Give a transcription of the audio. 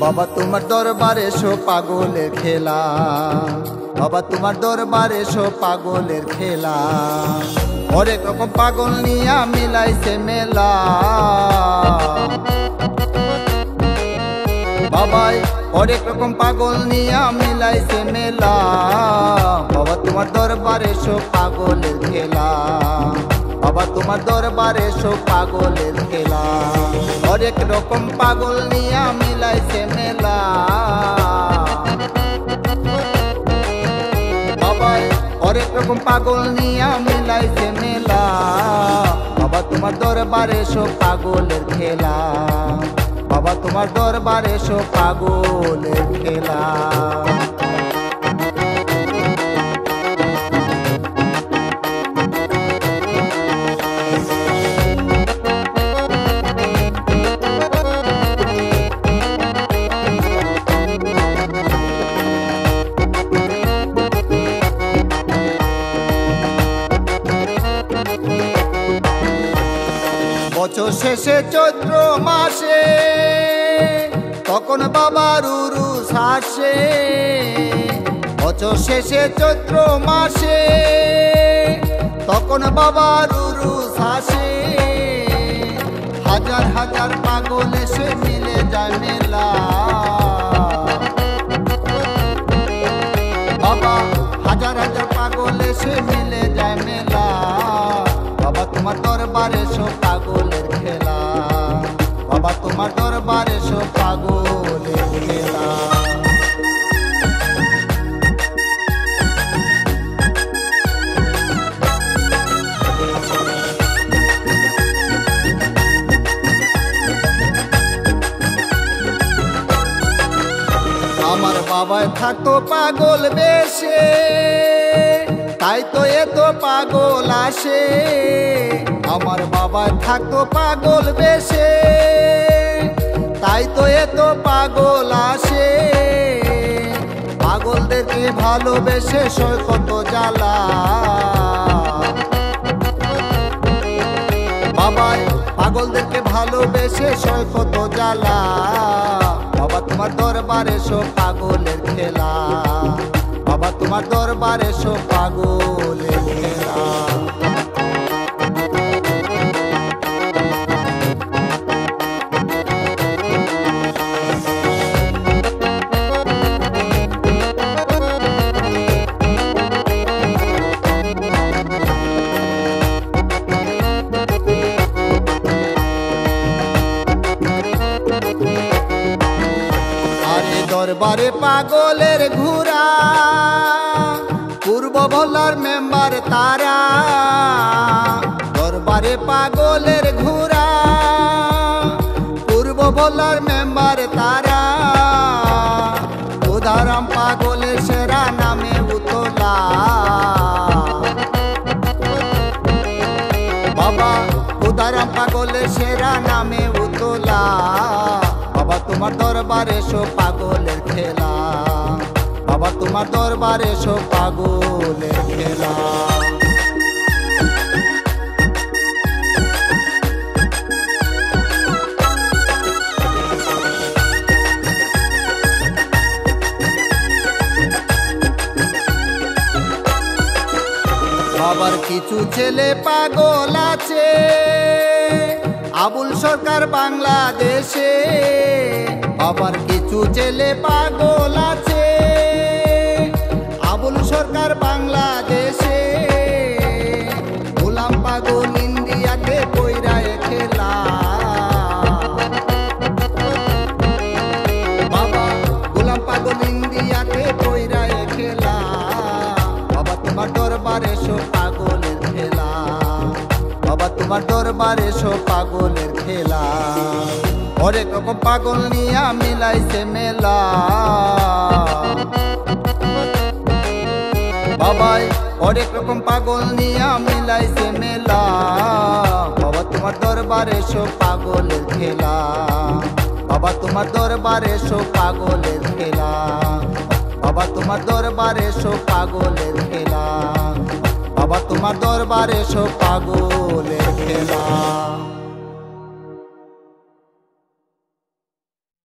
বাবা তোমার দরবারে এসো পাগলের খেলা, বাবা তোমার দরবারে এসো পাগলের খেলা। হরেক রকম পাগল নিয়া মিলাইছে মেলা, বাবাই হরেক রকম পাগল নিয়া মিলাইছে মেলা। বাবা তোমার দরবারে এসো পাগলের খেলা, বাবা তোমার দরবারে এসো পাগলের খেলা। হরেক রকম পাগল নিয়া মিলাইছে মেলা, বাবাই হরেক রকম পাগল নিয়া মিলাইছে মেলা। বাবা তোমার দরবারে এসো পাগলের খেলা, বাবা তোমার দরবারে এসো পাগলের খেলা। বছর শেষে চৈত্র মাসে তখন বাবার উরুস আসে, বছর শেষে চৈত্র মাসে তখন বাবার উরুস আসে। হাজার হাজার পাগল এসে মিলে যায় মেলা, বাবা হাজার হাজার পাগল এসে মিলে যায় মেলা। বাবা তোমার দরবারে এসো পাগলের খেলা, বাবা তোমার দরবারে এসো পাগলের খেলা। আমার বাবায় থাকতো পাগল বেশে, তাই তো এত পাগল আসে। আমার বাবা থাকতো পাগল বেশে, তাই তো এত পাগল আসে। পাগলদেরকে ভালোবেসে সয় কত জ্বালা, বাবাই পাগলদেরকে ভালোবেসে সয় কত জ্বালা। বাবা তোমার দরবারে এসো পাগলের খেলা, বাবা তোমার দরবারে এসো পাগলের খেলা। দরবারে পাগলের ঘুরা, পূর্ব ভোলার মেম্বার তারা। দরবারে পাগলের ঘুরা, পূর্ব ভোলার মেম্বার তারা। উদারাম পাগলের সেরা নামে উতলা, বাবা উদারাম পাগলের সেরা নামে উতলা। বাবা তোমার দরবারে এসো পাগলের খেলা, বাবা তোমার দরবারে এসো পাগলের খেলা। বাবার কিছু ছেলে পাগল আছে, আবুল সরকার বাংলাদেশে। বাবার কিছু ছেলে পাগল আছে, আবুল সরকার বাংলাদেশে। গোলাম পাগল ইন্ডিয়াতে কইরায় খেলা, বাবা গোলাম পাগল ইন্ডিয়াতে কইরায় খেলা। বাবা তোমার দরবারে এসো পাগলের খেলা, বাবা তোমার দরবারে এসো পাগলের খেলা। হরেক রকম পাগল নিয়া মিলাইছে মেলা, বাবাই হরেক রকম পাগল নিয়া মিলাইছে মেলা। বাবা তোমার দরবারে এসো পাগলের খেলা, বাবা তোমার দরবারে এসো পাগলের খেলা। বাবা তোমার দরবারে এসো পাগলের খেলা, বাবা তোমার দরবারে এসো পাগলের খেলা।